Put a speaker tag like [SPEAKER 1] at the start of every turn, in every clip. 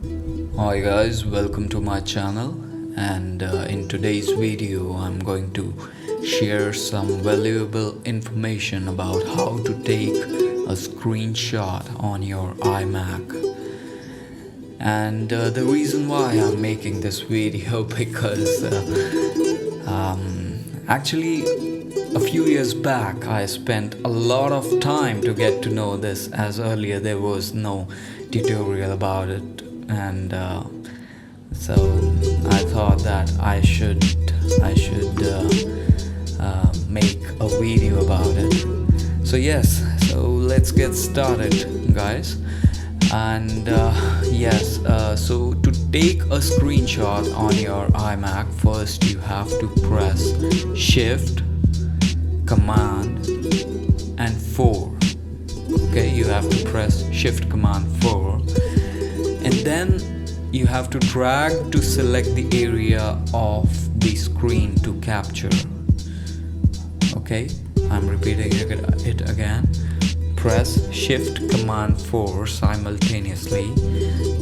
[SPEAKER 1] Hi guys, welcome to my channel, and in today's video I'm going to share some valuable information about how to take a screenshot on your iMac. And the reason why I'm making this video because actually a few years back I spent a lot of time to get to know this, as earlier there was no tutorial about it, and so I thought that I should make a video about it. So yes, so let's get started, guys. And so to take a screenshot on your iMac, first you have to press Shift, Command and 4. Okay, you have to press Shift, Command, 4, and then you have to drag to select the area of the screen to capture. Okay, I'm repeating it again. Press Shift, Command, 4 simultaneously,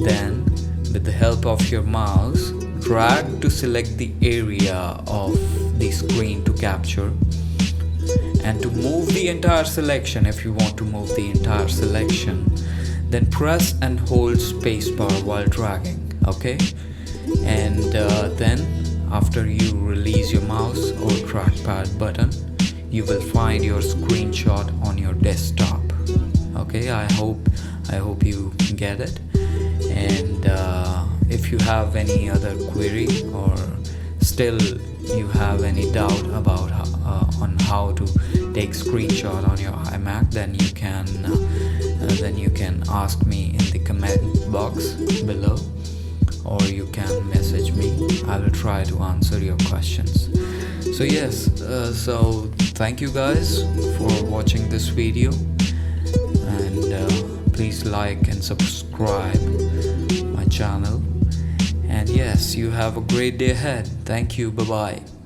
[SPEAKER 1] then with the help of your mouse drag to select the area of the screen to capture. And to move the entire selection, if you want to move the entire selection, then press and hold spacebar while dragging. Okay, and then after you release your mouse or trackpad button, you will find your screenshot on your desktop. Okay, I hope you get it. And if you have any other query, or still you have any doubt about on how to take screenshot on your iMac, then you can ask me in the comment box below, or you can message me. I will try to answer your questions. So yes, so thank you guys for watching this video, and please like and subscribe my channel. And yes, you have a great day ahead. Thank you. Bye bye.